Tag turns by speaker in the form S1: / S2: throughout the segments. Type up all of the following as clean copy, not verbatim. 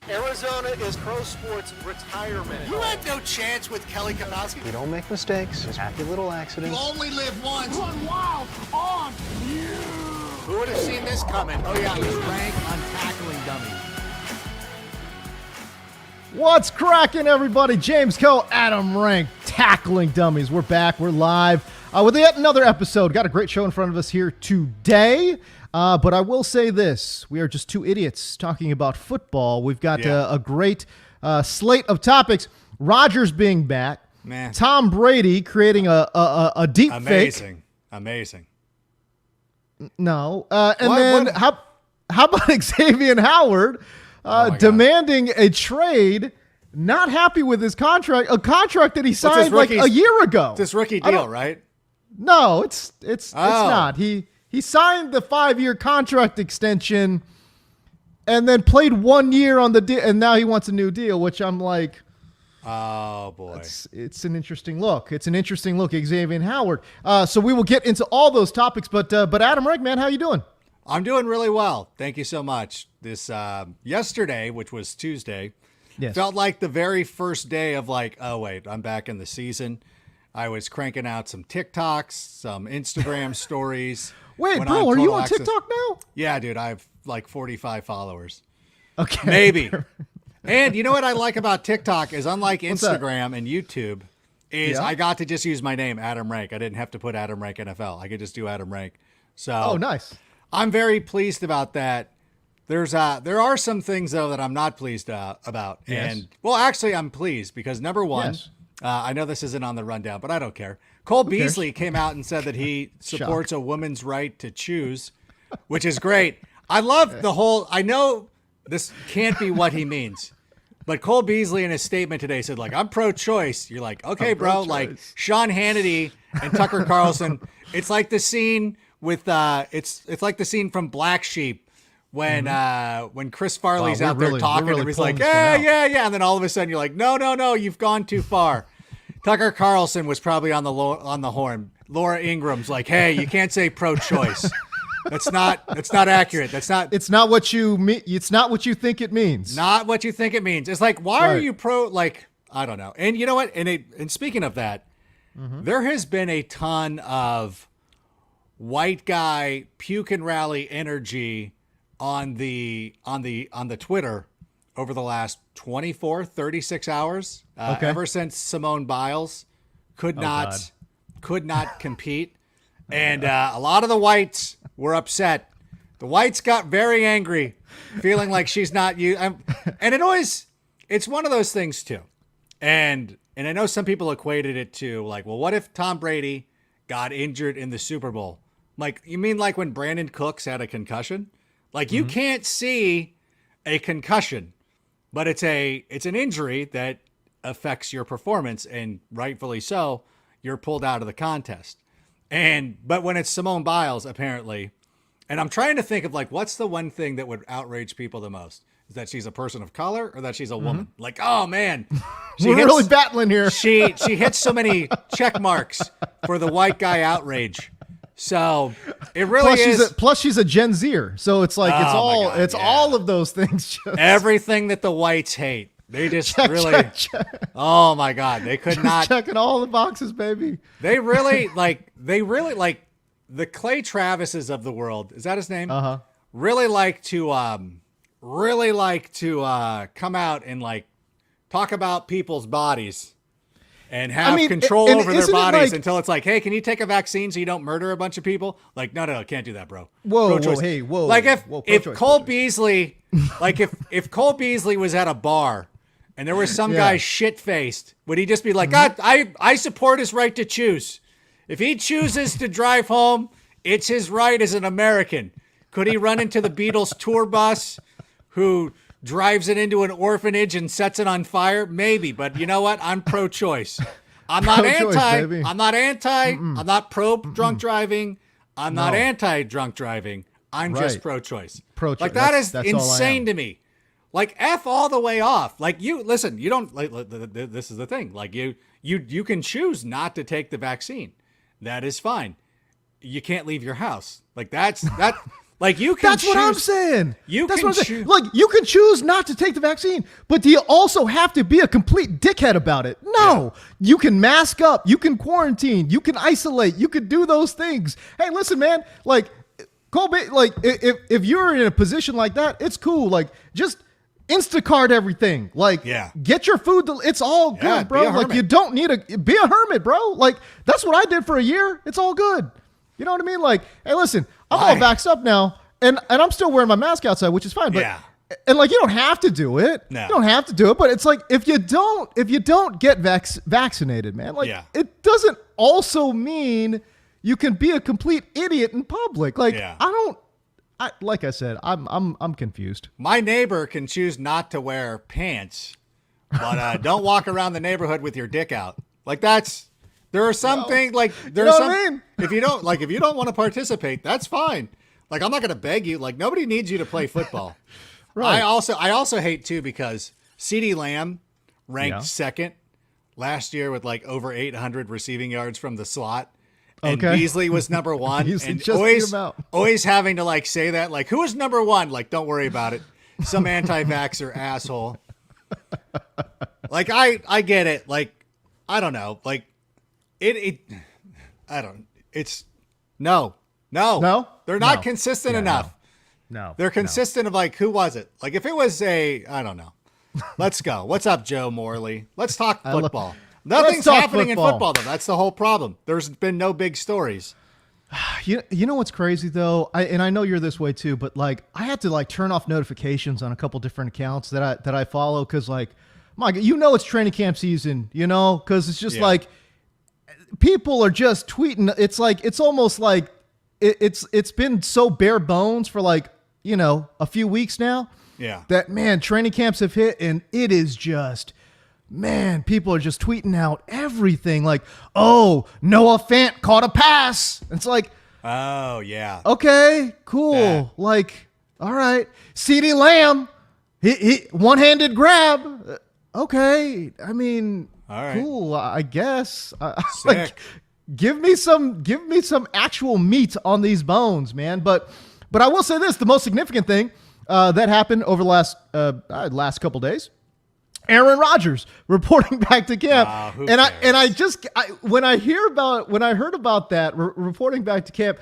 S1: Arizona is pro sports retirement.
S2: You had no chance with Kelly Kapowski.
S3: We don't make mistakes, just happy little accidents.
S2: You only live once. Run wild on you. Who would have seen this coming? Oh yeah, it was Rank on tackling dummies.
S4: What's cracking, everybody? James Coe, Adam Rank, tackling dummies. We're back. We're live with yet another episode. Got a great show in front of us here today. But I will say this. We are just two idiots talking about football. We've got a great slate of topics. Rodgers being back.
S5: Man.
S4: Tom Brady creating a deep fake.
S5: Amazing.
S4: No. And how about Xavier Howard demanding a trade, not happy with his contract, a contract that he signed like a year ago.
S5: It's this rookie deal, right?
S4: No, it's not. He signed the 5-year contract extension and then played 1 year on the deal, and now he wants a new deal, which I'm like,
S5: oh boy,
S4: it's an interesting look. It's an interesting look, Xavier Howard. So we will get into all those topics, but Adam Rank, man, how you doing?
S5: I'm doing really well. Thank you so much. This yesterday, which was Tuesday, felt like the very first day of like, oh wait, I'm back in the season. I was cranking out some TikToks, some Instagram stories.
S4: Wait, bro, are you on TikTok now?
S5: Yeah, dude, I have like 45 followers.
S4: Okay.
S5: Maybe. And you know what I like about TikTok is unlike Instagram and YouTube is I got to just use my name, Adam Rank. I didn't have to put Adam Rank NFL. I could just do Adam Rank. So
S4: nice. I'm
S5: very pleased about that. There are some things though that I'm not pleased about.
S4: Yes.
S5: And well, actually I'm pleased because number one, I know this isn't on the rundown, but I don't care. Cole Beasley came out and said that he supports a woman's right to choose, which is great. I love the whole, I know this can't be what he means, but Cole Beasley in his statement today said like, I'm pro-choice. You're like, okay, bro, like Sean Hannity and Tucker Carlson. It's like the scene with, it's like the scene from Black Sheep when Chris Farley's out there talking and he's like, yeah. And then all of a sudden you're like, no, you've gone too far. Tucker Carlson was probably on the horn. Laura Ingram's like, hey, you can't say pro-choice. That's not accurate.
S4: It's not what you mean. It's not what you think it means.
S5: Not what you think it means. It's like, why are you pro? Like, I don't know. And you know what? And speaking of that, there has been a ton of white guy puke and rally energy on the Twitter over the last 24, 36 hours, ever since Simone Biles could not compete. And a lot of the whites were upset. The whites got very angry, feeling like she's not you. And it's one of those things too. And I know some people equated it to like, well, what if Tom Brady got injured in the Super Bowl? Like, you mean like when Brandon Cooks had a concussion? Like you can't see a concussion, but it's an injury that affects your performance, and rightfully so, you're pulled out of the contest. But when it's Simone Biles, apparently, and I'm trying to think of like, what's the one thing that would outrage people the most? Is that she's a person of color or that she's a woman? Like, oh man,
S4: we're really battling here.
S5: She hits so many check marks for the white guy outrage. So it really
S4: plus she's a Gen Zer, so it's like all of those things.
S5: Everything that the whites hate, they just check. Oh my God, they could not
S4: checking all the boxes, baby.
S5: They really like the Clay Travises of the world. Is that his name? Really like to come out and like talk about people's bodies. And have control over their bodies until it's like, hey, can you take a vaccine so you don't murder a bunch of people? Like, no, can't do that, bro.
S4: Whoa.
S5: Like if Cole Beasley, like if Cole Beasley was at a bar and there was some guy shit-faced, would he just be like, God, I support his right to choose. If he chooses to drive home, it's his right as an American. Could he run into the Beatles tour bus who drives it into an orphanage and sets it on fire? Maybe, but you know what? I'm pro-choice. I'm not anti. I'm not anti. I'm not pro-drunk driving. I'm not anti-drunk driving. I'm just pro-choice.
S4: Pro-choice.
S5: Like that's insane to me. Like F all the way off. Like you listen. You don't. Like, this is the thing. Like you can choose not to take the vaccine. That is fine. You can't leave your house. Like that's Like you can.
S4: That's what I'm saying.
S5: You
S4: That's
S5: can
S4: what I'm saying. Like you can choose not to take the vaccine, but do you also have to be a complete dickhead about it? No. You can mask up. You can quarantine. You can isolate. You can do those things. Hey, listen, man. Like, Colby, like if you're in a position like that, it's cool. Like, just Instacart everything. Like, get your food. It's all good, bro. Like, you don't need to be a hermit, bro. Like, that's what I did for a year. It's all good. You know what I mean? Like, hey, listen, I'm all vaxxed up now, and I'm still wearing my mask outside, which is fine. But and like, you don't have to do it. No. You don't have to do it. But it's like if you don't get vaccinated, man, like it doesn't also mean you can be a complete idiot in public. Like like I said, I'm confused.
S5: My neighbor can choose not to wear pants, but don't walk around the neighborhood with your dick out. Like that's. There are some things like there's some. I mean? if you don't want to participate, that's fine. Like I'm not going to beg you. Like nobody needs you to play football. Right. I also hate too because CeeDee Lamb ranked second last year with like over 800 receiving yards from the slot, and Beasley was number one. And always having to like say that like who was number one? Like don't worry about it. Some anti-vaxxer asshole. Like I get it. Like I don't know. Like. No. They're not consistent enough.
S4: No.
S5: They're consistent of like, who was it? Like if it was I don't know. Let's go. What's up, Joe Morley? Let's talk football. Nothing's happening in football though. That's the whole problem. There's been no big stories.
S4: You know what's crazy though? I know you're this way too, but like I had to like turn off notifications on a couple different accounts that I follow. Cause like, it's training camp season, cause it's just like, people are just tweeting. It's like it's almost like it's been so bare bones for like a few weeks now. Yeah. That man, training camps have hit, and it is just people are just tweeting out everything. Like, oh, Noah Fant caught a pass. It's like,
S5: oh yeah, okay,
S4: cool. Like, all right, CeeDee Lamb, he one-handed grab. Okay, I mean. All right. Cool, I guess. Like, give me some actual meat on these bones, man. But I will say this: the most significant thing that happened over the last couple days, Aaron Rodgers reporting back to camp, when I heard about that reporting back to camp,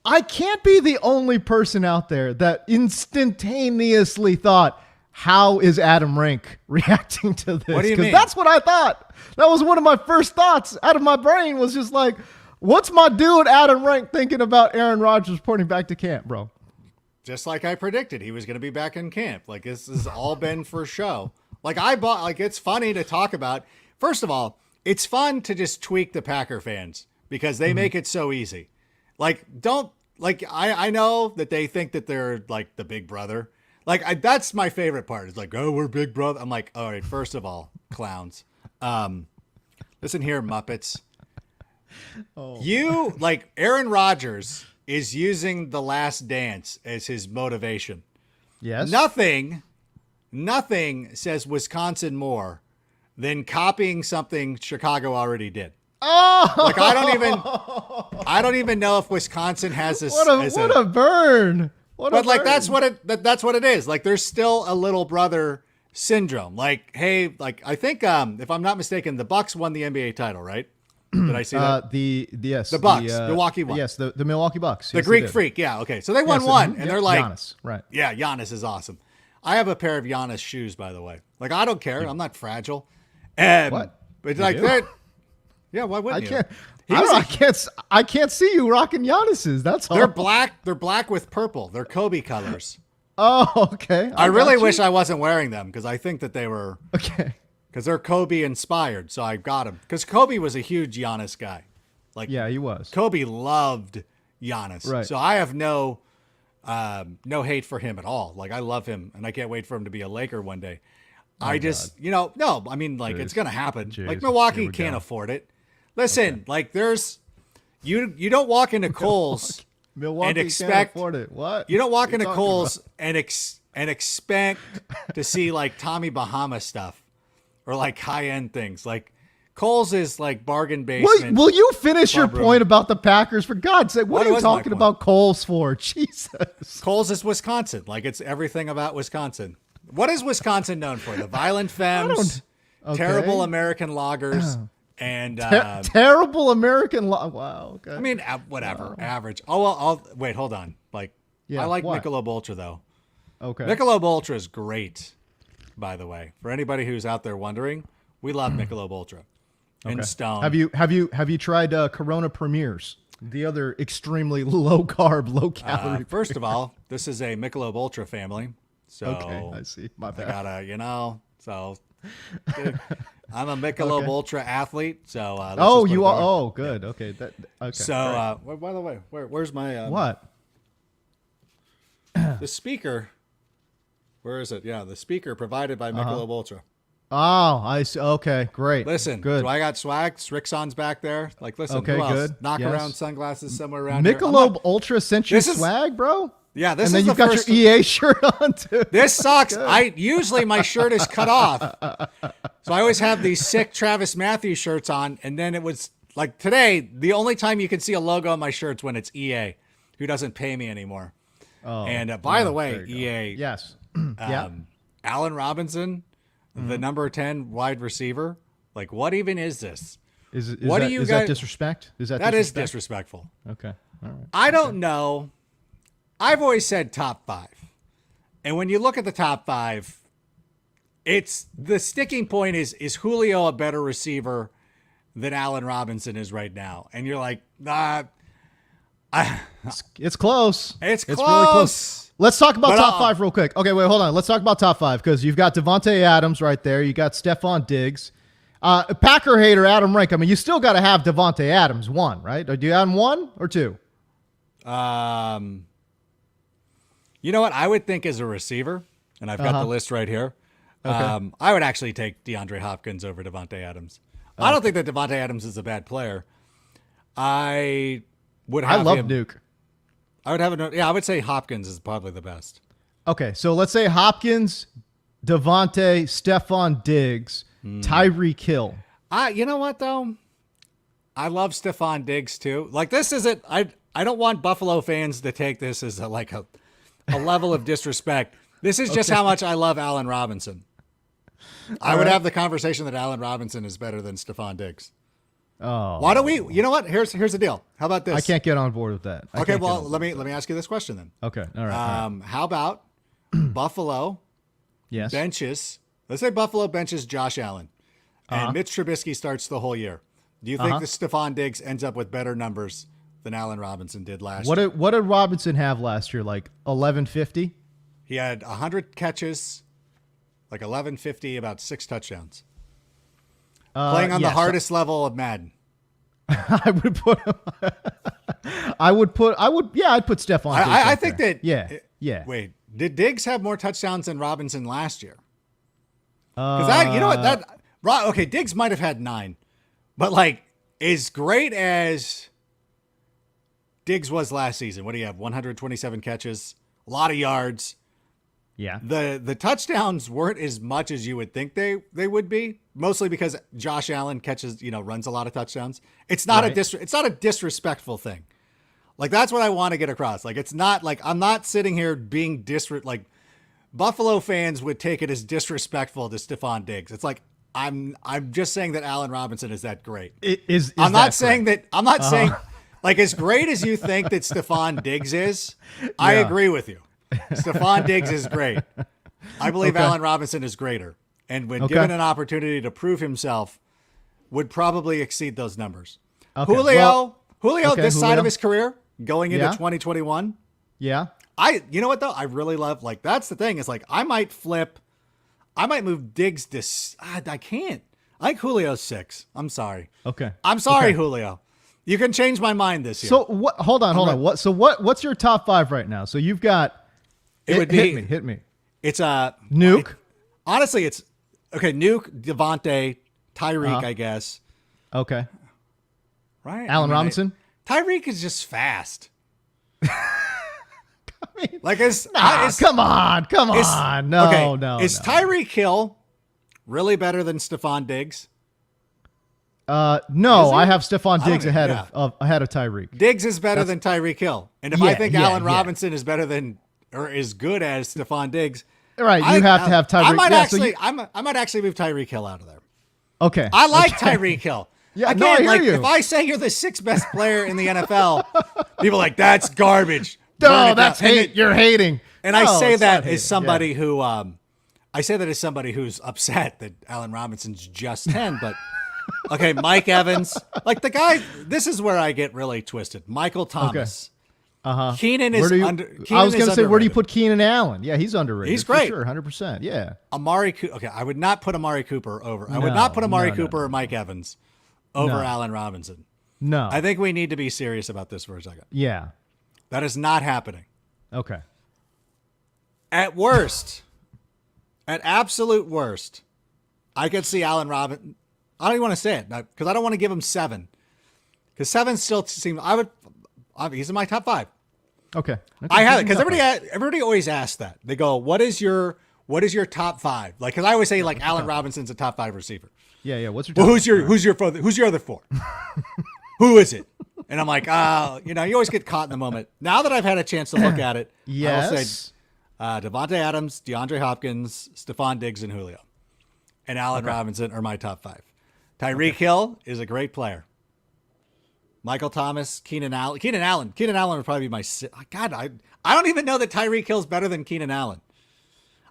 S4: I can't be the only person out there that instantaneously thought, how is Adam Rank reacting to this?
S5: What do you mean?
S4: That's what I thought. That was one of my first thoughts out of my brain was just like, what's my dude Adam Rank thinking about Aaron Rodgers reporting back to camp, bro?
S5: Just like I predicted, he was going to be back in camp. Like this has all been for show. Like it's funny to talk about. First of all, it's fun to just tweak the Packer fans because they make it so easy. Like I know that they think that they're like the big brother. Like, that's my favorite part. It's like, oh, we're big brother. I'm like, all right, first of all, clowns. Listen here, Muppets. Aaron Rodgers is using The Last Dance as his motivation.
S4: Yes.
S5: Nothing says Wisconsin more than copying something Chicago already did.
S4: Oh!
S5: Like, I don't even know if Wisconsin has this.
S4: What a burn.
S5: That's what it is. Like there's still a little brother syndrome. Like, hey, like I think if I'm not mistaken, the Bucks won the NBA title, right? Did I see that?
S4: The
S5: Bucks, Milwaukee won.
S4: Yes, the Milwaukee Bucks.
S5: The Greek Freak, yeah, okay. So they won one, and they're like,
S4: Giannis, right?
S5: Yeah, Giannis is awesome. I have a pair of Giannis shoes, by the way. Like I don't care. I'm not fragile.
S4: What?
S5: But like that. Yeah, why wouldn't you?
S4: I can't see you rocking Giannis's. That's all.
S5: They're black. They're black with purple. They're Kobe colors.
S4: Oh, okay.
S5: I really wish I wasn't wearing them because I think that they were
S4: okay.
S5: Because they're Kobe inspired, so I got them. Because Kobe was a huge Giannis guy. Like,
S4: yeah, he was.
S5: Kobe loved Giannis,
S4: right?
S5: So I have no hate for him at all. Like I love him, and I can't wait for him to be a Laker one day. I mean, like it's gonna happen. Like Milwaukee can't afford it. Listen, like there's you don't walk into Kohl's and expect
S4: can't afford it. What?
S5: You don't walk into Kohl's and expect to see like Tommy Bahama stuff or like high end things. Like Cole's is like bargain basement.
S4: Will you finish your
S5: Club room.
S4: point about the Packers? For God's sake, what are you
S5: was my
S4: talking
S5: point?
S4: about Coles for? Jesus.
S5: Cole's is Wisconsin. Like it's everything about Wisconsin. What is Wisconsin known for? The violent femmes,
S4: Okay.
S5: terrible American lagers, and
S4: Terrible American law. Wow. Okay.
S5: I mean, whatever, average. Oh, well, wait, hold on. Like,
S4: Yeah,
S5: I like
S4: what?
S5: Michelob Ultra though.
S4: Okay.
S5: Michelob Ultra is great, by the way. For anybody who's out there wondering, we love Michelob Ultra. And Stone.
S4: Have you tried Corona Premiers? The other extremely low carb, low calorie.
S5: First of all, this is a Michelob Ultra family. So
S4: Okay, I see. My bad.
S5: I gotta, so I'm a Michelob Ultra athlete. So let's just put
S4: you
S5: it
S4: are.
S5: there.
S4: Oh, good. Okay. Okay.
S5: So by the way, where's my
S4: what?
S5: the speaker? Where is it? Yeah, the speaker provided by Michelob Ultra.
S4: Oh, I see. Okay, great.
S5: Listen,
S4: good.
S5: do I got swag? Strixon's back there. Like, listen,
S4: Okay,
S5: who else?
S4: good.
S5: Knock
S4: Yes.
S5: around sunglasses somewhere around here. I'm
S4: Michelob
S5: not-
S4: Ultra sent you
S5: This is-
S4: swag, bro.
S5: Yeah, this
S4: And then
S5: is
S4: you've
S5: the
S4: got
S5: first.
S4: your EA shirt on too.
S5: This sucks. I usually my shirt is cut off, so I always have these sick Travis Matthews shirts on. And then it was like today, the only time you can see a logo on my shirts when it's EA, who doesn't pay me anymore.
S4: Oh,
S5: And by the way,
S4: there you go.
S5: EA,
S4: Yes. Yeah.
S5: Allen Robinson, the number 10 wide receiver. Like, what even is this?
S4: Is
S5: what
S4: that,
S5: do you
S4: is
S5: guys-
S4: that disrespect? Is that
S5: That is
S4: disrespect?
S5: disrespectful.
S4: Okay. All right.
S5: I don't know. I've always said top 5. And when you look at the top 5, it's the sticking point is Julio a better receiver than Allen Robinson is right now? And you're like,
S4: It's close.
S5: It's
S4: really close.
S5: close.
S4: Let's talk about
S5: But,
S4: top 5 real quick. Okay, wait, hold on. Let's talk about top 5 because you've got Devontae Adams right there. You got Stephon Diggs. Packer hater Adam Rank. I mean, you still got to have Devontae Adams 1, right? Or do you have him 1 or 2?
S5: You know what I would think as a receiver, and I've got the list right here.
S4: Okay.
S5: I would actually take DeAndre Hopkins over Devontae Adams. I don't think that Devontae Adams is a bad player. I would have
S4: I love
S5: him.
S4: Nuke.
S5: I would have I would say Hopkins is probably the best.
S4: Okay, so let's say Hopkins, Devontae, Stephon Diggs, Tyreek Hill.
S5: You know what though? I love Stephon Diggs too. Like this isn't. I don't want Buffalo fans to take this as a level of disrespect. This is just how much I love Allen Robinson. I would have the conversation that Allen Robinson is better than Stephon Diggs.
S4: Oh,
S5: Why don't we? You know what? Here's the deal. How about this?
S4: I can't get on board with that.
S5: Okay, well let me ask you this question then.
S4: Okay, all right.
S5: How about Buffalo
S4: Yes.
S5: benches? Let's say Buffalo benches Josh Allen, and Mitch Trubisky starts the whole year. Do you think that Stephon Diggs ends up with better numbers than Allen Robinson did last year?
S4: What did Robinson have last year? Like 1150?
S5: He had 100 catches, like 1150, about 6 touchdowns. Playing on the hardest level of Madden.
S4: I would put him. I'd put Stephon Diggs.
S5: I
S4: up
S5: think
S4: there.
S5: that.
S4: Yeah.
S5: Wait, did Diggs have more touchdowns than Robinson last year? Because you know what, okay, Diggs might have had 9, but like as great as Diggs was last season, what do you have? 127 catches, a lot of yards.
S4: Yeah.
S5: The touchdowns weren't as much as you would think they would be, mostly because Josh Allen runs a lot of touchdowns. It's not it's not a disrespectful thing. Like that's what I want to get across. Like it's not like I'm not sitting here being like Buffalo fans would take it as disrespectful to Stephon Diggs. It's like I'm just saying that Allen Robinson is that great. I'm not saying like as great as you think that Stephon Diggs is. I agree with you. Stephon Diggs is great. I believe Allen Robinson is greater, and when given an opportunity to prove himself, would probably exceed those numbers.
S4: Okay.
S5: Julio,
S4: okay,
S5: this side
S4: Julio.
S5: of his career going into
S4: Yeah.
S5: 2021.
S4: Yeah.
S5: You know what though? I really love, like, that's the thing is like, I might move Diggs to, I can't. I like Julio 6. I'm sorry.
S4: Okay.
S5: I'm sorry,
S4: Okay.
S5: Julio. You can change my mind this year.
S4: So what? Hold on. What's your top 5 right now? So you've got.
S5: It would be-
S4: hit me.
S5: It's
S4: Nuke.
S5: Honestly, it's okay. Nuke, Devontae, Tyreek, I guess.
S4: Okay.
S5: Right.
S4: Allen Robinson.
S5: Tyreek is just fast.
S4: mean,
S5: Like
S4: come on. No.
S5: Is Tyreek Hill really better than Stephon Diggs?
S4: No,
S5: Is he?
S4: I have Stephon
S5: I don't
S4: Diggs
S5: know,
S4: ahead
S5: yeah.
S4: of Tyreek.
S5: Diggs is better than Tyreek Hill. And if I
S4: Yeah,
S5: think
S4: yeah,
S5: Allen
S4: yeah.
S5: Robinson is better than or as good as Stephon Diggs,
S4: Right, you have to have Tyreek.
S5: I might
S4: Yeah,
S5: actually, I might actually move Tyreek Hill out of there.
S4: Okay.
S5: I like Tyreek Hill.
S4: Yeah,
S5: Again,
S4: no, I hear
S5: like
S4: you.
S5: if I say you're the sixth best player in the NFL, people are like that's garbage.
S4: No,
S5: Burn it
S4: that's
S5: down. And
S4: hate. You're hating.
S5: And I
S4: No,
S5: say
S4: it's
S5: that
S4: not
S5: as
S4: hating.
S5: somebody who, I say that as somebody who's upset that Allen Robinson's just 10, but okay, Mike Evans, like the guy, this is where I get really twisted. Michael Thomas. Keenan is
S4: I was going to say, where do you put Keenan Allen? Yeah, he's underrated.
S5: He's great.
S4: For sure, 100%. Yeah.
S5: Okay, I would not put Amari Cooper over. I would not put Amari Cooper or Mike Evans over Allen Robinson.
S4: No.
S5: I think we need to be serious about this for a second.
S4: Yeah.
S5: That is not happening.
S4: Okay.
S5: At worst, at absolute worst, I could see Allen Robinson. I don't even want to say it because I don't want to give him 7. Because 7 still seems. He's in my top 5.
S4: Okay.
S5: I have it because everybody always asks that. They go, "What is your top 5?" Like, because I always say like Allen Robinson's a top 5 receiver.
S4: Yeah. What's your?
S5: Well, who's your other 4? Who is it? And I'm like, you always get caught in the moment. Now that I've had a chance to look at it,
S4: Yes.
S5: I will say Devontae Adams, DeAndre Hopkins, Stephon Diggs, and Julio. And Allen Robinson are my top 5. Tyreek Hill is a great player. Michael Thomas, Keenan Allen. Keenan Allen would probably be my... God, I don't even know that Tyreek Hill's better than Keenan Allen.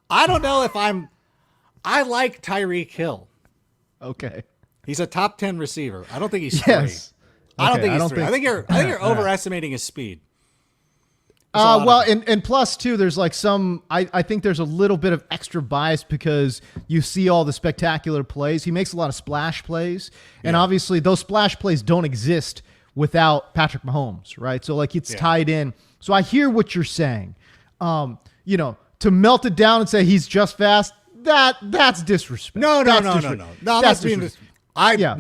S5: I don't know if I like Tyreek Hill.
S4: Okay.
S5: He's a top 10 receiver. I don't think he's
S4: Yes.
S5: 3. I don't
S4: Okay,
S5: think he's 3. I think you're overestimating his speed.
S4: And plus too, there's like I think there's a little bit of extra bias because you see all the spectacular plays. He makes a lot of splash plays, and obviously those splash plays don't exist without Patrick Mahomes, right? So like it's tied in. So I hear what you're saying. To melt it down and say he's just fast, that's disrespect.
S5: No. That's being
S4: disrespect.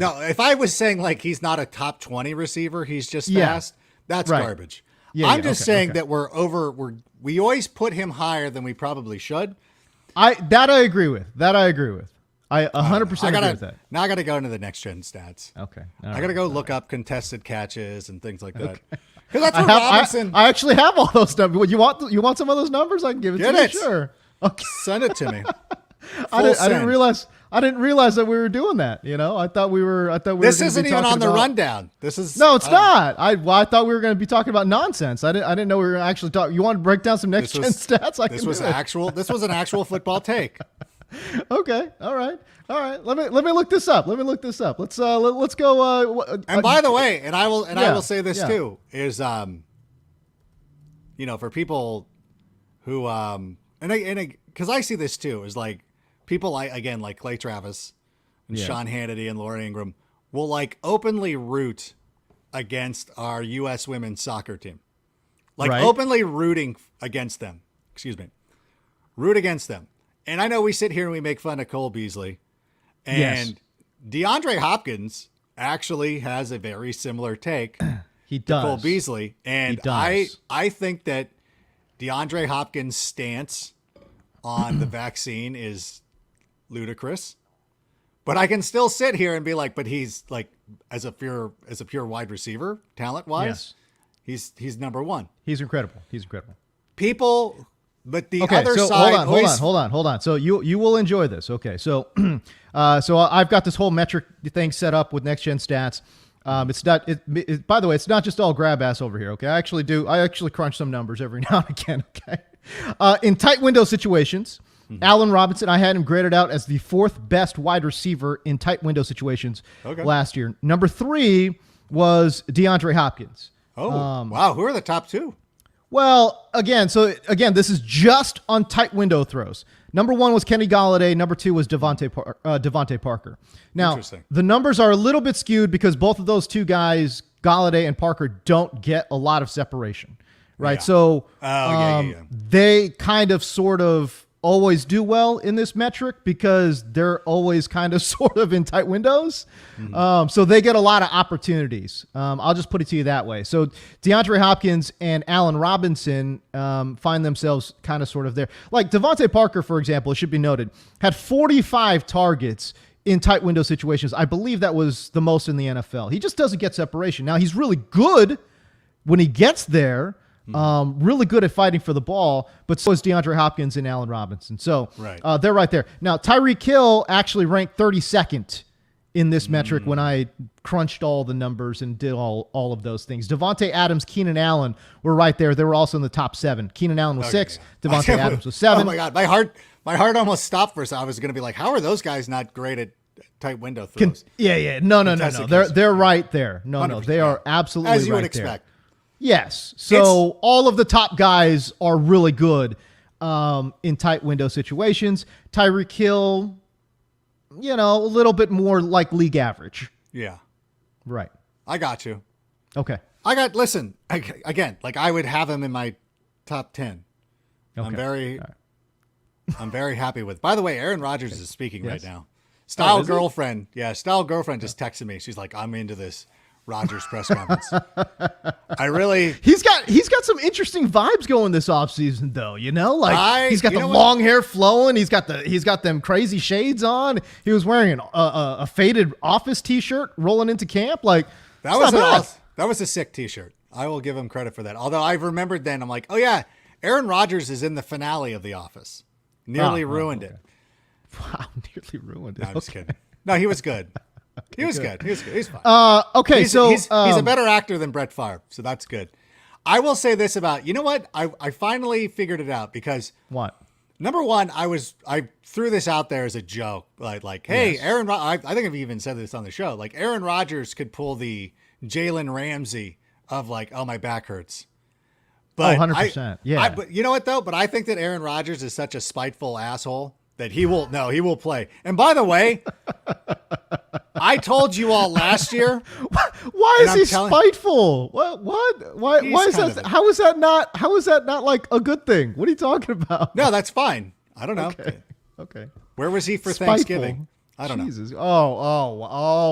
S5: No, if I was saying like he's not a top 20 receiver, he's just fast, that's
S4: Right.
S5: garbage.
S4: Yeah,
S5: I'm just saying
S4: okay.
S5: that we always put him higher than we probably should.
S4: I agree with. I 100% agree with that.
S5: Now I got to go into the next gen stats.
S4: Okay.
S5: I got to go look up contested catches and things like that. Because that's what Robinson.
S4: I actually have all those numbers. You want some of those numbers? I can give it to you. Sure. Okay.
S5: Send it to me.
S4: I didn't realize that we were doing that. I thought we were.
S5: This isn't even on the rundown. This is
S4: no, it's not. I thought we were going to be talking about nonsense. I didn't know we were actually talking. You want to break down some next gen stats?
S5: This was an actual football take.
S4: Okay. All right. Let me look this up. Let's go.
S5: And by the way, I will say this too is for people who because I see this too is like people like Clay Travis and Sean Hannity and Laura Ingraham will like openly root against our U.S. women's soccer team, openly rooting against them. Root against them. And I know we sit here and we make fun of Cole Beasley, and DeAndre Hopkins actually has a very similar take.
S4: He does.
S5: To Cole Beasley, and I think that DeAndre Hopkins' stance on the vaccine is ludicrous. But I can still sit here and be like, but he's like as a pure wide receiver, talent wise, he's number 1.
S4: He's incredible.
S5: People. But the other
S4: so
S5: side.
S4: Hold on. So you will enjoy this. Okay. So I've got this whole metric thing set up with next gen stats. It's not. By the way, it's not just all grab ass over here. Okay. I actually crunch some numbers every now and again. Okay. In tight window situations, Allen Robinson, I had him graded out as the 4th best wide receiver in tight window situations last year. Number 3 was DeAndre Hopkins.
S5: Wow. Who are the top 2?
S4: Well, again, this is just on tight window throws. Number 1 was Kenny Golladay. Number 2 was Devontae Parker. Now, the numbers are a little bit skewed because both of those two guys, Golladay and Parker, don't get a lot of separation, right?
S5: Yeah.
S4: So they kind of sort of always do well in this metric because they're always kind of sort of in tight windows. So they get a lot of opportunities. I'll just put it to you that way. So DeAndre Hopkins and Allen Robinson find themselves kind of sort of there. Like Devontae Parker, for example, it should be noted, had 45 targets in tight window situations. I believe that was the most in the NFL. He just doesn't get separation. Now, he's really good when he gets there. Really good at fighting for the ball, but so is DeAndre Hopkins and Allen Robinson. So they're right there. Now, Tyreek Hill actually ranked 32nd in this metric when I crunched all the numbers and did all of those things. Devontae Adams, Keenan Allen were right there. They were also in the top 7. Keenan Allen was 6. Devontae Adams was 7.
S5: Oh, my God. My heart almost stopped for a second. I was going to be like, how are those guys not great at tight window throws?
S4: No. They're right there. No, they are absolutely right there.
S5: As you would expect.
S4: Yes. So all of the top guys are really good in tight window situations. Tyreek Hill, a little bit more like league average.
S5: Yeah.
S4: Right.
S5: I got you.
S4: Okay.
S5: Listen, again, like I would have him in my top 10.
S4: Okay.
S5: I'm very happy with. By the way, Aaron Rodgers is speaking right now. Style girlfriend just texted me. She's like, I'm into this Rodgers press conference. He's got some interesting vibes going this offseason though, he's got the long hair flowing, he's got them crazy shades on. He was wearing a faded office t-shirt rolling into camp. Like that was a sick t-shirt. I will give him credit for that. Although I've remembered then I'm like, oh yeah, Aaron Rodgers is in the finale of The Office. Nearly ruined it.
S4: Wow, nearly ruined it.
S5: No, I'm just kidding. No, he was good. He was good. He's fine.
S4: Okay,
S5: he's a better actor than Brett Favre, so that's good. I will say this about, what? I finally figured it out because
S4: what?
S5: Number one, I threw this out there as a joke, like, hey, Aaron. I think I've even said this on the show. Like Aaron Rodgers could pull the Jalen Ramsey of like, oh, my back hurts. But
S4: 100%. Yeah.
S5: But you know what though? But I think that Aaron Rodgers is such a spiteful asshole that he will play. And by the way, I told you all last year.
S4: Why is he spiteful? What? Why is that? How is that not like a good thing? What are you talking about?
S5: No, that's fine. I don't know.
S4: Okay.
S5: Where was he for Thanksgiving? I don't know.
S4: Oh,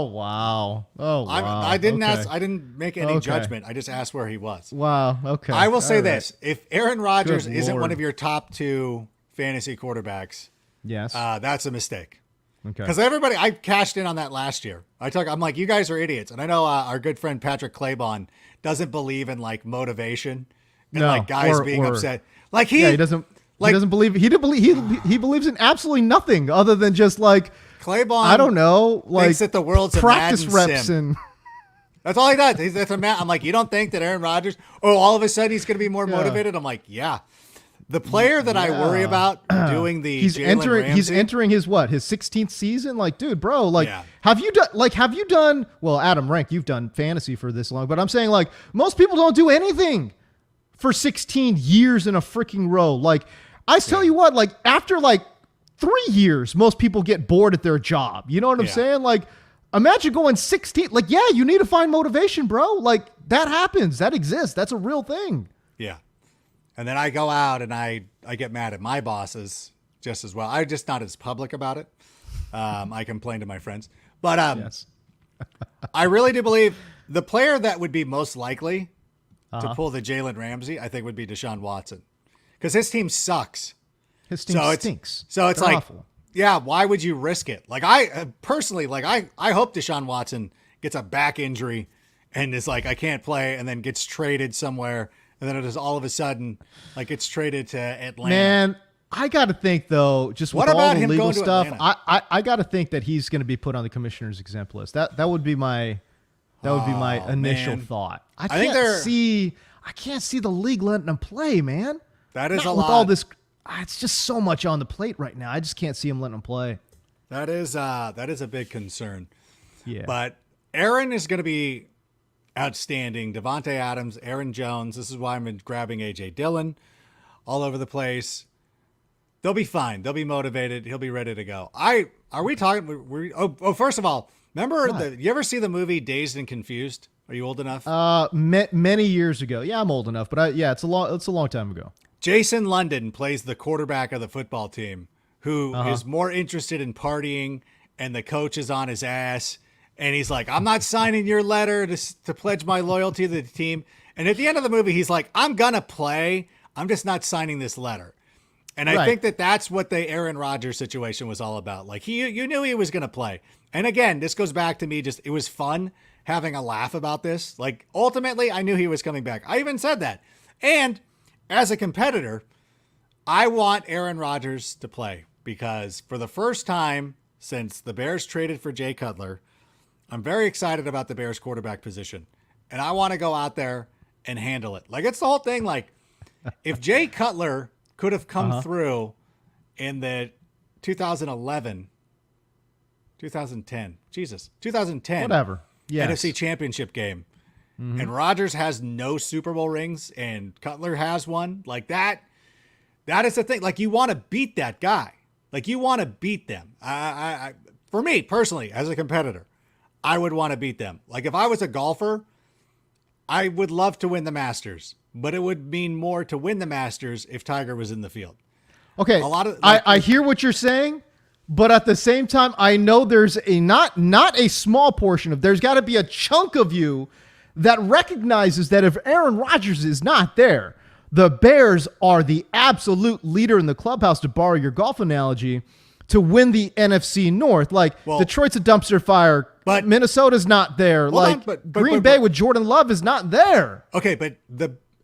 S4: wow. Oh, wow.
S5: I didn't ask. I didn't make any judgment. I just asked where he was.
S4: Wow. Okay.
S5: I will say this: if Aaron Rodgers isn't one of your top 2 fantasy quarterbacks,
S4: yes,
S5: that's a mistake.
S4: Okay.
S5: Because I cashed in on that last year. I'm like, you guys are idiots. And I know our good friend Patrick Claybon doesn't believe in like motivation and like guys being upset. Like he doesn't believe he believes in absolutely nothing other than just like Claybon.
S4: I don't know, like
S5: thinks that the world's
S4: practice
S5: a Madden
S4: reps
S5: sim.
S4: and
S5: that's all he does. That's a man. I'm like, you don't think that Aaron Rodgers? Oh, all of a sudden he's going to be more motivated. I'm like, yeah. The player that I worry about doing the
S4: he's entering his 16th season. Like, dude, bro, like, have you done? Well, Adam Rank, you've done fantasy for this long, but I'm saying like most people don't do anything for 16 years in a freaking row. Like, I tell you what, like after like 3 years, most people get bored at their job. You know what I'm saying? Like, imagine going 16. Like, yeah, you need to find motivation, bro. Like that happens. That exists. That's a real thing.
S5: Yeah. And then I go out and I get mad at my bosses just as well. I'm just not as public about it. I complain to my friends. But I really do believe the player that would be most likely to pull the Jalen Ramsey, I think, would be Deshaun Watson. Because his team sucks.
S4: His team stinks.
S5: So it's
S4: They're
S5: like,
S4: awful.
S5: Yeah, why would you risk it? Like I personally, like I hope Deshaun Watson gets a back injury and is like, I can't play, and then gets traded somewhere. And then it is all of a sudden, like it's traded to Atlanta. Man,
S4: I got to think though, just with all the legal stuff, I got to think that he's going to be put on the commissioner's exempt list. That would be my initial thought. I can't see the league letting him play, man.
S5: That is
S4: Not
S5: a
S4: with
S5: lot.
S4: All this, it's just so much on the plate right now. I just can't see him letting him play.
S5: That is a big concern.
S4: Yeah,
S5: but Aaron is going to be outstanding. Devontae Adams, Aaron Jones. This is why I'm grabbing AJ Dillon all over the place. They'll be fine. They'll be motivated. He'll be ready to go. First of all, remember you ever see the movie Dazed and Confused? Are you old enough?
S4: Many years ago. Yeah, I'm old enough, but it's a long time ago.
S5: Jason London plays the quarterback of the football team who is more interested in partying, and the coach is on his ass. And he's like, I'm not signing your letter to pledge my loyalty to the team. And at the end of the movie, he's like, I'm going to play. I'm just not signing this letter. And I think that's what the Aaron Rodgers situation was all about. Like, you knew he was going to play. And again, this goes back to me it was fun having a laugh about this. Like, ultimately, I knew he was coming back. I even said that. And as a competitor, I want Aaron Rodgers to play because for the first time since the Bears traded for Jay Cutler, I'm very excited about the Bears quarterback position. And I want to go out there and handle it. Like, it's the whole thing. Like, if Jay Cutler could have come through in the 2010,
S4: whatever,
S5: NFC Championship game, and Rodgers has no Super Bowl rings and Cutler has one, like that is the thing. Like, you want to beat that guy. Like, you want to beat them. For me personally, as a competitor, I would want to beat them. Like, if I was a golfer, I would love to win the Masters, but it would mean more to win the Masters if Tiger was in the field.
S4: Okay, I hear what you're saying, but at the same time, I know there's a not a small portion of, there's got to be a chunk of you that recognizes that if Aaron Rodgers is not there, the Bears are the absolute leader in the clubhouse, to borrow your golf analogy, to win the NFC North. Like, Detroit's a dumpster fire, but Minnesota's not there. Green Bay with Jordan Love is not there.
S5: Okay, but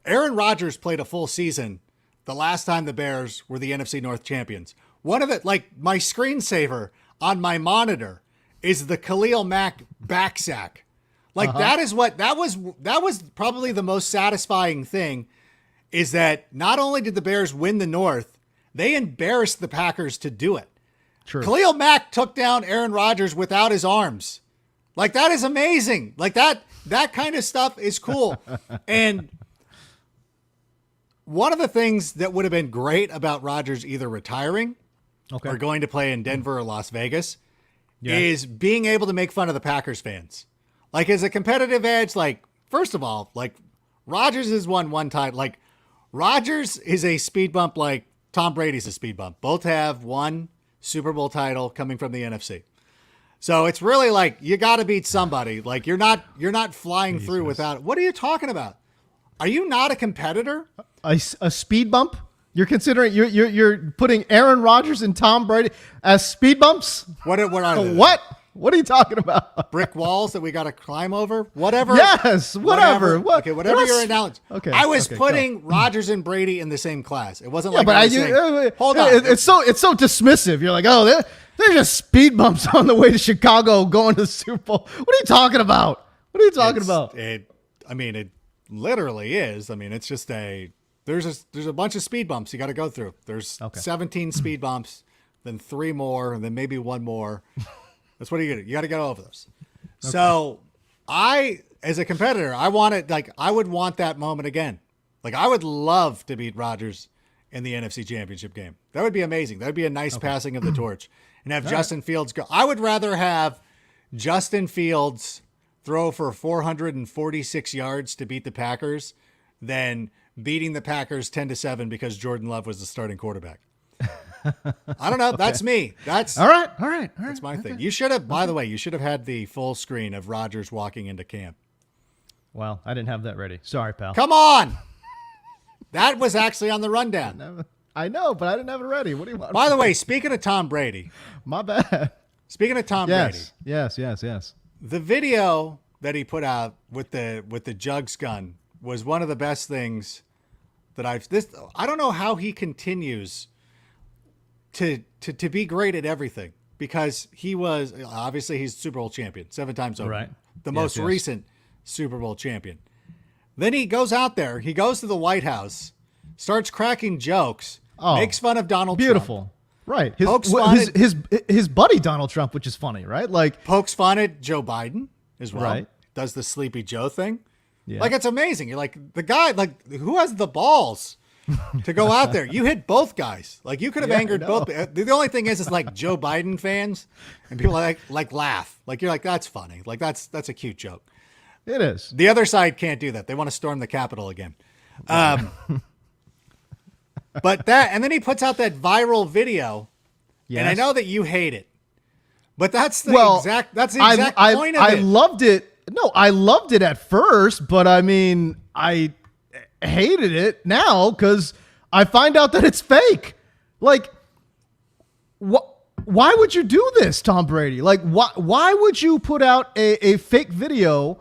S5: Aaron Rodgers played a full season the last time the Bears were the NFC North champions. One of it, like, my screensaver on my monitor is the Khalil Mack back sack. Like, that was probably the most satisfying thing, is that not only did the Bears win the North, they embarrassed the Packers to do it.
S4: True.
S5: Khalil Mack took down Aaron Rodgers without his arms. Like, that is amazing. Like, that kind of stuff is cool. And one of the things that would have been great about Rodgers either retiring or going to play in Denver or Las Vegas is being able to make fun of the Packers fans. Like, as a competitive edge, like, first of all, like, Rodgers has won one time. Like, Rodgers is a speed bump like Tom Brady's a speed bump. Both have one Super Bowl title coming from the NFC. So it's really like, you got to beat somebody. Like, you're not flying through without. What are you talking about? Are you not a competitor?
S4: A speed bump? You're considering you're putting Aaron Rodgers and Tom Brady as speed bumps?
S5: What are they?
S4: What? What are you talking about?
S5: Brick walls that we got to climb over? Whatever.
S4: Yes, whatever.
S5: Okay, whatever your analogy.
S4: Okay.
S5: I was putting Rodgers and Brady in the same class. It wasn't like
S4: but
S5: I was saying, hold on.
S4: It's so dismissive. You're like, oh, they're just speed bumps on the way to Chicago going to the Super Bowl. What are you talking about? What are you talking about?
S5: It literally is. I mean, it's just there's a bunch of speed bumps you got to go through. There's 17 speed bumps, then 3 more, and then maybe 1 more. That's what you got to get over those. Okay. So as a competitor, I would want that moment again. Like, I would love to beat Rodgers in the NFC Championship game. That would be amazing. That would be a nice passing of the torch, and have Justin Fields go. I would rather have Justin Fields throw for 446 yards to beat the Packers than beating the Packers 10-7 because Jordan Love was the starting quarterback. I don't know. That's me. That's
S4: all right.
S5: That's my thing. You should have, by the way, you should have had the full screen of Rodgers walking into camp.
S4: Well, I didn't have that ready. Sorry, pal.
S5: Come on. That was actually on the rundown.
S4: I know, but I didn't have it ready. What do you want?
S5: By the way, speaking of Tom Brady.
S4: My bad.
S5: Speaking of Tom Brady.
S4: Yes.
S5: The video that he put out with the jugs gun was one of the best things that I don't know how he continues to be great at everything, because he was obviously he's Super Bowl champion 7 times over,
S4: right?
S5: The most recent Super Bowl champion. Then he goes out there, he goes to the White House, starts cracking jokes, makes fun of Donald Trump.
S4: Beautiful. Right. His buddy Donald Trump, which is funny, right? Like,
S5: pokes fun at Joe Biden as well.
S4: Right.
S5: Does the Sleepy Joe thing.
S4: Yeah.
S5: Like, it's amazing. You're like, the guy, like, who has the balls to go out there? You hit both guys. Like, you could have angered both. The only thing is like Joe Biden fans and people like laugh. Like, you're like, that's funny. Like, that's a cute joke.
S4: It is.
S5: The other side can't do that. They want to storm the Capitol again. But that, and then he puts out that viral video,
S4: Yes.
S5: and I know that you hate it, but that's the exact point of
S4: I
S5: it.
S4: loved it. No, I loved it at first, but I mean, I hated it now because I find out that it's fake. Like, why would you do this, Tom Brady? Like, why would you put out a fake video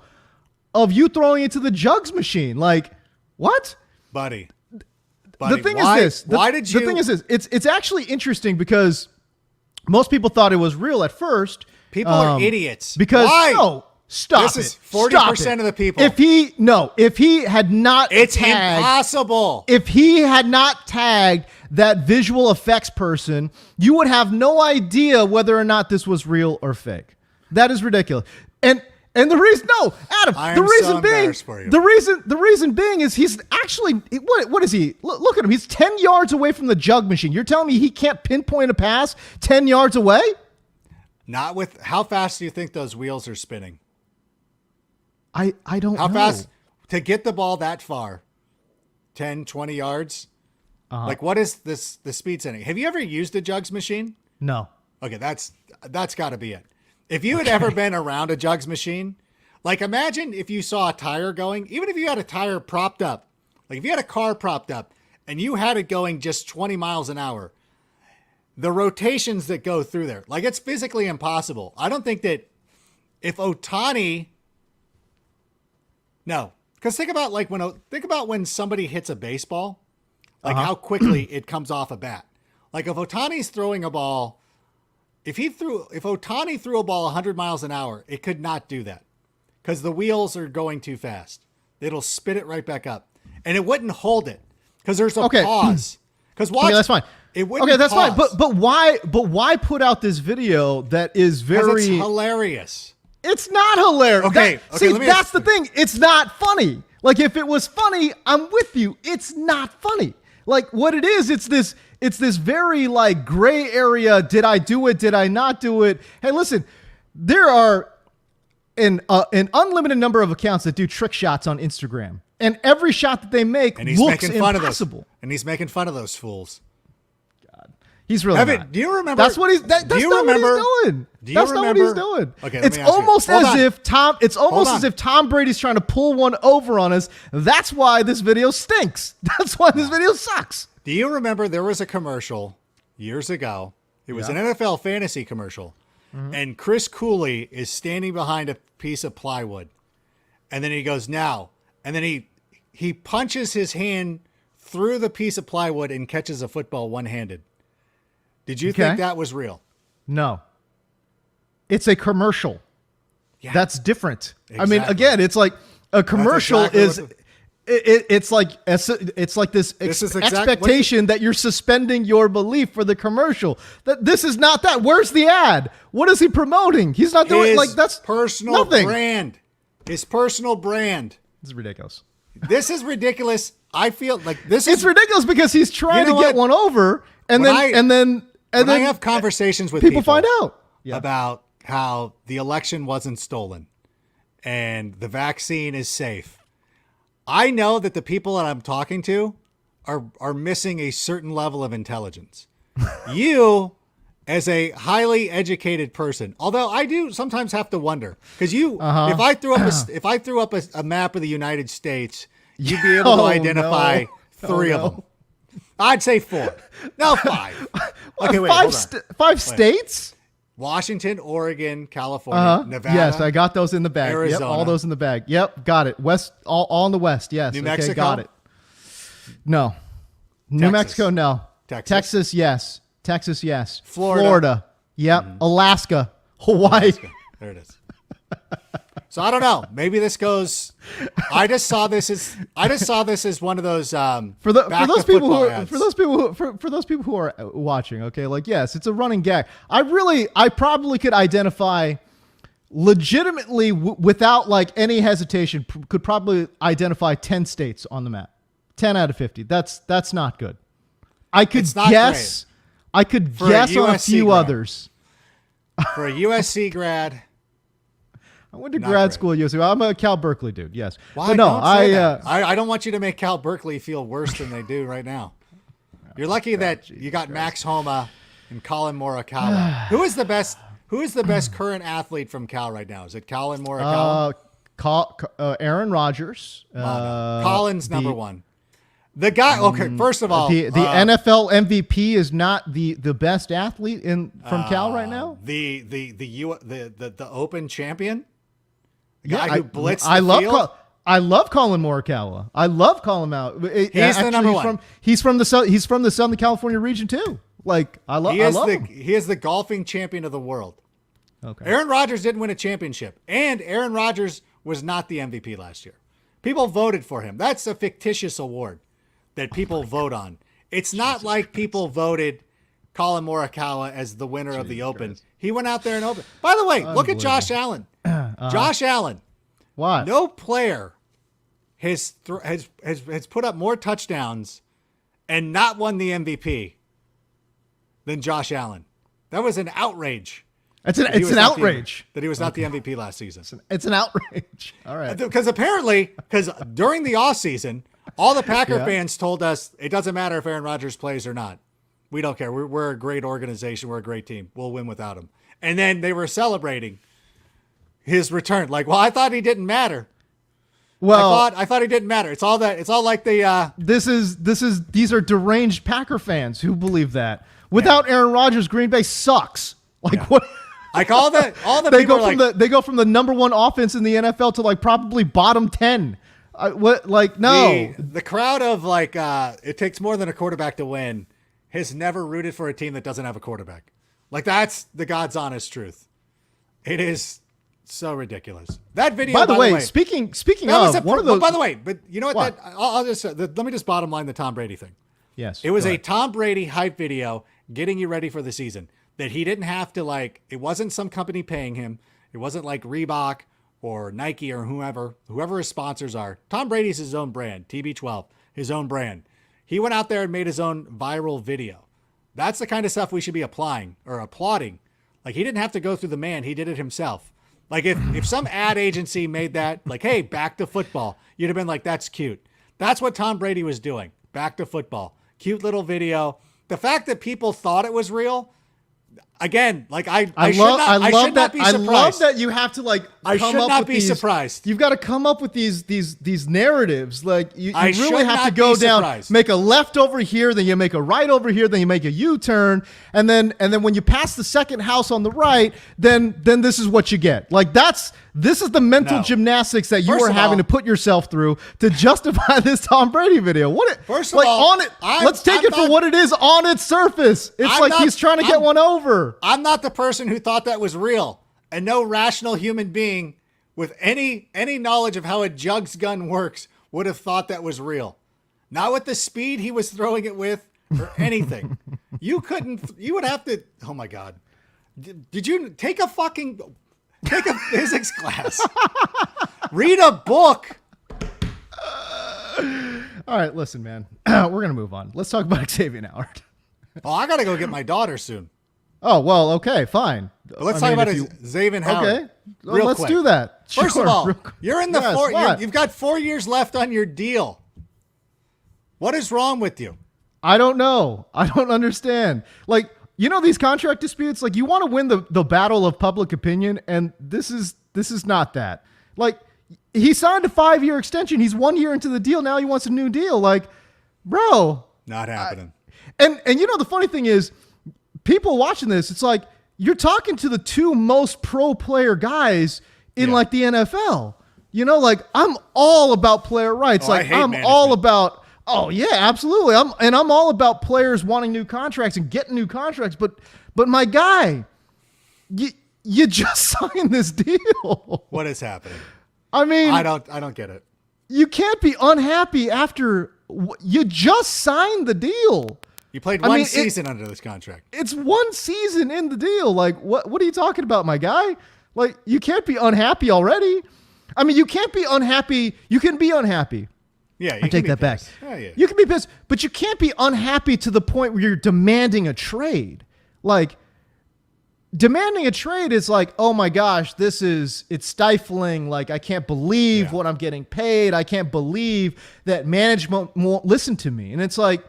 S4: of you throwing into the jugs machine? Like, what?
S5: Buddy,
S4: The thing is this.
S5: Why did you?
S4: The thing is this. It's actually interesting because most people thought it was real at first.
S5: People are idiots.
S4: Because
S5: Why?
S4: no, stop
S5: This
S4: it.
S5: is 40% of the people.
S4: If he had not
S5: It's
S4: tagged,
S5: impossible.
S4: If he had not tagged that visual effects person, you would have no idea whether or not this was real or fake. That is ridiculous. And the reason, no, Adam,
S5: I
S4: the
S5: am
S4: reason
S5: so
S4: being,
S5: embarrassed for you.
S4: the reason being is he's actually, what is he? Look at him. He's 10 yards away from the jug machine. You're telling me he can't pinpoint a pass 10 yards away?
S5: Not with, how fast do you think those wheels are spinning?
S4: I don't know.
S5: How fast to get the ball that far? 10, 20 yards? Like, what is this, the speed setting? Have you ever used a jugs machine?
S4: No.
S5: Okay, that's got to be it. If you had ever been around a jugs machine, like imagine if you saw a tire going, even if you had a tire propped up, like if you had a car propped up and you had it going just 20 miles an hour, the rotations that go through there, like it's physically impossible. I don't think that if Ohtani, no, because think about when somebody hits a baseball, like how quickly it comes off a bat. Like if Ohtani's throwing a ball, if Ohtani threw a ball 100 miles an hour, it could not do that because the wheels are going too fast. It'll spit it right back up, and it wouldn't hold it because there's a pause. Because watch,
S4: that's fine.
S5: It wouldn't.
S4: Okay, that's
S5: pause.
S4: fine. But why? But why put out this video that is very
S5: It's hilarious.
S4: It's not hilarious.
S5: Okay,
S4: See,
S5: let me
S4: that's the thing. It's not funny. Like if it was funny, I'm with you. It's not funny. Like what it is, it's this very like gray area. Did I do it? Did I not do it? Hey, listen, there are an unlimited number of accounts that do trick shots on Instagram, and every shot that they make
S5: And he's
S4: looks
S5: making fun
S4: impossible.
S5: of those. And he's making fun of those fools.
S4: He's really
S5: Evan,
S4: not.
S5: do you remember?
S4: That's what he's. That's
S5: do you
S4: not
S5: remember,
S4: what he's doing.
S5: Do you
S4: That's
S5: remember,
S4: not what he's doing.
S5: Okay, let
S4: it's
S5: me ask you.
S4: almost
S5: Hold
S4: as
S5: on.
S4: if Tom. It's almost
S5: Hold
S4: as
S5: on.
S4: if Tom Brady's trying to pull one over on us. That's why this video stinks. That's why this video sucks.
S5: Do you remember there was a commercial years ago? It was an NFL fantasy commercial, and Chris Cooley is standing behind a piece of plywood, and then he goes now, and then he punches his hand through the piece of plywood and catches a football one-handed. Did you think that was real?
S4: No. It's a commercial.
S5: Yeah.
S4: That's different. I
S5: Exactly.
S4: mean, again, it's like a commercial
S5: exactly
S4: is.
S5: what
S4: It's like this
S5: This is
S4: expectation that you're suspending your belief for the commercial. That this is not that. Where's the ad? What is he promoting? He's not doing
S5: His
S4: like that's
S5: personal
S4: nothing.
S5: brand. His personal brand.
S4: This is ridiculous.
S5: This is ridiculous. I feel like this
S4: It's
S5: is
S4: ridiculous because he's trying
S5: You know
S4: to get
S5: what?
S4: one over, and
S5: When
S4: then
S5: I have conversations with
S4: people find out
S5: about how the election wasn't stolen and the vaccine is safe. I know that the people that I'm talking to are missing a certain level of intelligence. You, as a highly educated person, although I do sometimes have to wonder, because if I threw up a map of the United States, you'd be able to identify three of them. I'd say 4. No, 5. Okay, wait, hold on.
S4: 5 states.
S5: Washington, Oregon, California, Nevada.
S4: Yes, I got those in the bag.
S5: Arizona.
S4: Yep, all those in the bag. Yep, got it. West, all in the West. Yes.
S5: New
S4: Okay,
S5: Mexico?
S4: got it. No. New
S5: Texas.
S4: Mexico, no.
S5: Texas?
S4: Yes. Texas, yes.
S5: Florida.
S4: Yep. Alaska. Hawaii.
S5: There it is. So I don't know. Maybe this goes. I just saw this as one of those
S4: For those people who are watching, okay, like yes, it's a running gag. I probably could identify legitimately without like any hesitation could probably identify 10 states on the map. 10 out of 50. That's not good. I could
S5: It's not
S4: guess. I could
S5: For a
S4: guess on a
S5: USC
S4: few
S5: grad.
S4: others.
S5: For a USC grad.
S4: I went to
S5: Not
S4: grad
S5: great.
S4: school at USC. I'm a Cal Berkeley dude. Yes.
S5: Why
S4: But no,
S5: don't say that? I don't want you to make Cal Berkeley feel worse than they do right now. You're lucky that you got Max Homa and Colin Morikawa. Who is the best current athlete from Cal right now? Is it Colin Morikawa?
S4: Aaron Rodgers.
S5: Colin's number one. The guy. Okay, first of all,
S4: the NFL MVP is not the best athlete from Cal right now.
S5: The Open champion. The guy who blitzed the field.
S4: I love Colin Morikawa. I love calling him out.
S5: He's the number one.
S4: He's from the Southern California region too. Like I love him.
S5: He is the golfing champion of the world.
S4: Okay.
S5: Aaron Rodgers didn't win a championship, and Aaron Rodgers was not the MVP last year. People voted for him. That's a fictitious award that people vote on. It's not like people voted Colin Morikawa as the winner of the Open. He went out there and opened. By the way, look at Josh Allen. Josh Allen.
S4: What?
S5: No player has put up more touchdowns and not won the MVP than Josh Allen. That was an outrage.
S4: It's an outrage
S5: that he was not the MVP last season.
S4: It's an outrage. All right.
S5: Because during the offseason, all the Packer fans told us it doesn't matter if Aaron Rodgers plays or not. We don't care. We're a great organization. We're a great team. We'll win without him. And then they were celebrating his return. Like, well, I thought he didn't matter.
S4: Well,
S5: I thought he didn't matter. It's all like the
S4: these are deranged Packer fans who believe that. Without Aaron Rodgers, Green Bay sucks. Like what?
S5: Like all the
S4: they
S5: people
S4: go from the number one offense in the NFL to like probably bottom 10. The
S5: crowd of it takes more than a quarterback to win has never rooted for a team that doesn't have a quarterback. Like that's the God's honest truth. It is so ridiculous. That video.
S4: By the way, speaking of one of those.
S5: By the way, but you know what? I'll just let me just bottom line the Tom Brady thing.
S4: Yes,
S5: it was a Tom Brady hype video getting you ready for the season. That he didn't have to it wasn't some company paying him. It wasn't like Reebok or Nike or whoever his sponsors are. Tom Brady's his own brand, TB12, his own brand. He went out there and made his own viral video. That's the kind of stuff we should be applying or applauding. Like he didn't have to go through the man. He did it himself. Like if some ad agency made that like, hey, back to football, you'd have been like, that's cute. That's what Tom Brady was doing. Back to football. Cute little video. The fact that people thought it was real, again, like I should not be surprised.
S4: I love that you have to
S5: I should not be surprised.
S4: You've got to come up with these narratives. Like you really have to go down,
S5: surprised.
S4: Make a left over here, then you make a right over here, then you make a U-turn, and then when you pass the second house on the right, then this is what you get. Like this is the mental gymnastics that you are having to put yourself through to justify this Tom Brady video.
S5: First of all,
S4: let's take it for what it is on its surface. It's he's trying to get one over.
S5: I'm not the person who thought that was real, and no rational human being with any knowledge of how a jugs gun works would have thought that was real. Not with the speed he was throwing it with or anything. You would have to, oh my God. Did you take a physics class? Read a book.
S4: All right, listen, man. We're going to move on. Let's talk about Xavier Howard.
S5: Oh, I got to go get my daughter soon.
S4: Oh, well, okay, fine.
S5: Let's talk about Xavier Howard.
S4: Okay, let's do that.
S5: First of all, you're in the you've got 4 years left on your deal. What is wrong with you?
S4: I don't know. I don't understand. Like, these contract disputes, like you want to win the battle of public opinion, and this is not that. Like, he signed a 5-year extension. He's 1 year into the deal. Now he wants a new deal. Like, bro.
S5: Not happening.
S4: And the funny thing is, people watching this, it's like you're talking to the two most pro player guys in the NFL. I'm all about player rights. I'm all about, oh yeah, absolutely. I'm all about players wanting new contracts and getting new contracts. But my guy, you just signed this deal.
S5: What is happening?
S4: I mean,
S5: I don't get it.
S4: You can't be unhappy after you just signed the deal.
S5: You played one season under this contract.
S4: It's one season in the deal. Like, what are you talking about, my guy? Like, you can't be unhappy already. I mean, you can't be unhappy. You can be unhappy.
S5: Yeah,
S4: I take that back.
S5: Oh, yeah.
S4: You can be pissed, but you can't be unhappy to the point where you're demanding a trade. Like, demanding a trade is like, oh my gosh, it's stifling. Like, I can't believe what I'm getting paid. I can't believe that management won't listen to me. And it's like,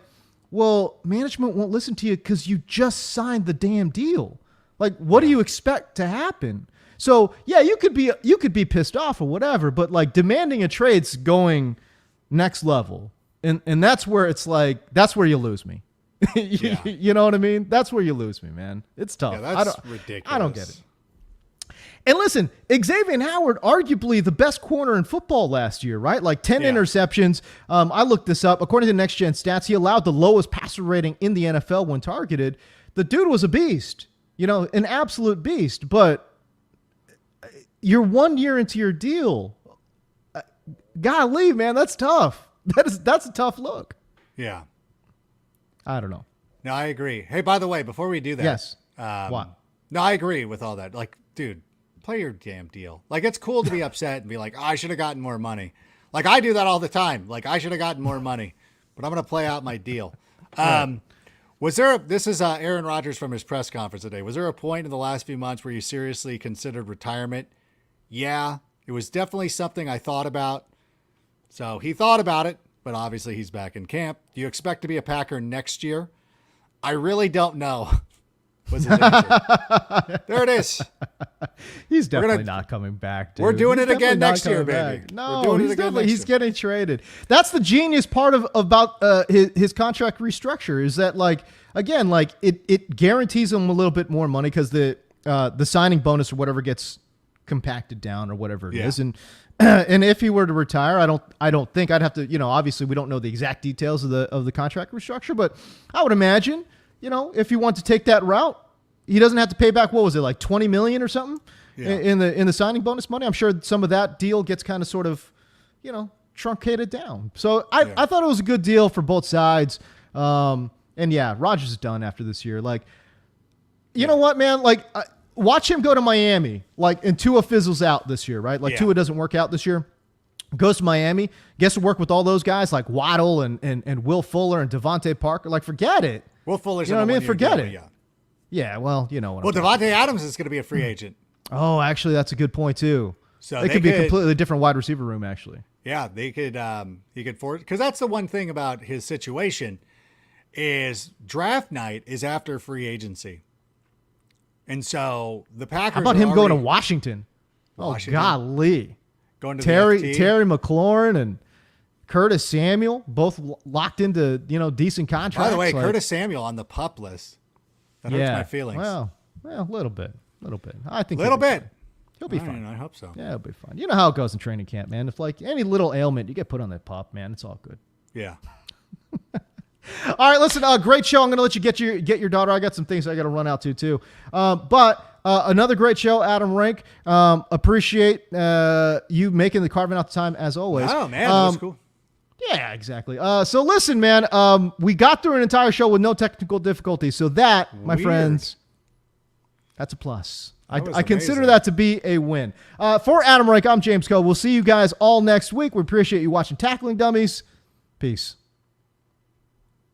S4: Well, management won't listen to you because you just signed the damn deal. Like, what do you expect to happen? So, yeah, you could be pissed off or whatever, but like demanding a trade's going next level. And that's where it's like, that's where you lose me. You know what I mean? That's where you lose me, man. It's tough.
S5: Yeah, that's ridiculous.
S4: I don't get it. And listen, Xavier Howard, arguably the best corner in football last year, right? Like 10 interceptions. I looked this up. According to Next Gen Stats, he allowed the lowest passer rating in the NFL when targeted. The dude was a beast, an absolute beast. But you're 1 year into your deal. Golly, man, that's tough. That's a tough look.
S5: Yeah.
S4: I don't know.
S5: No, I agree. Hey, by the way, before we do that.
S4: Yes. What?
S5: No, I agree with all that. Like, dude, play your damn deal. Like, it's cool to be upset and be like, I should have gotten more money. Like, I do that all the time. Like, I should have gotten more money, but I'm going to play out my deal. This is Aaron Rodgers from his press conference today. Was there a point in the last few months where you seriously considered retirement? Yeah, it was definitely something I thought about. So he thought about it, but obviously he's back in camp. Do you expect to be a Packer next year? I really don't know. Was his answer. There it is.
S4: He's definitely not coming back, dude.
S5: We're doing
S4: He's
S5: it again next year,
S4: back.
S5: baby.
S4: No, he's getting traded. That's the genius part about his contract restructure is that, like, again, like it guarantees him a little bit more money because the signing bonus or whatever gets compacted down or whatever it is. And if he were to retire, I don't think I'd have to, obviously we don't know the exact details of the contract restructure, but I would imagine, if you want to take that route, he doesn't have to pay back, what was it, like $20 million or something in the signing bonus money. I'm sure some of that deal gets kind of sort of, truncated down. So I thought it was a good deal for both sides. And yeah, Rodgers is done after this year. Like, you know what, man? Like, watch him go to Miami, like, and Tua fizzles out this year, right? Like, Tua doesn't work out this year. Goes to Miami, gets to work with all those guys like Waddle and Will Fuller and Devontae Parker. Like, forget it.
S5: Will Fuller's
S4: Forget it. Yeah, well, you know what
S5: Well, Devontae Adams is going to be a free agent.
S4: Oh, actually, that's a good point, too.
S5: So
S4: it could be a completely different wide receiver room, actually.
S5: Yeah, they could, he could force, because that's the one thing about his situation is draft night is after free agency. And so the Packers.
S4: How about him going to Washington? Oh, golly.
S5: Going to
S4: Terry
S5: McLaurin
S4: and Curtis Samuel, both locked into, decent contracts.
S5: By the way, Curtis Samuel on the PUP list. That hurts my feelings.
S4: Well, a little bit. I think
S5: He'll be
S4: fine.
S5: I hope so.
S4: Yeah, he'll be fine. You know how it goes in training camp, man. If like any little ailment, you get put on that PUP, man. It's all good.
S5: Yeah.
S4: All right, listen, great show. I'm going to let you get your daughter. I got some things I got to run out to too. But another great show, Adam Rank. Appreciate you making carving out the time as always.
S5: Oh man, that was cool.
S4: Yeah, exactly. So listen, man, we got through an entire show with no technical difficulties. So that, my friends, that's a plus. I consider that to be a win. For Adam Rank, I'm James Coe. We'll see you guys all next week. We appreciate you watching Tackling Dummies. Peace.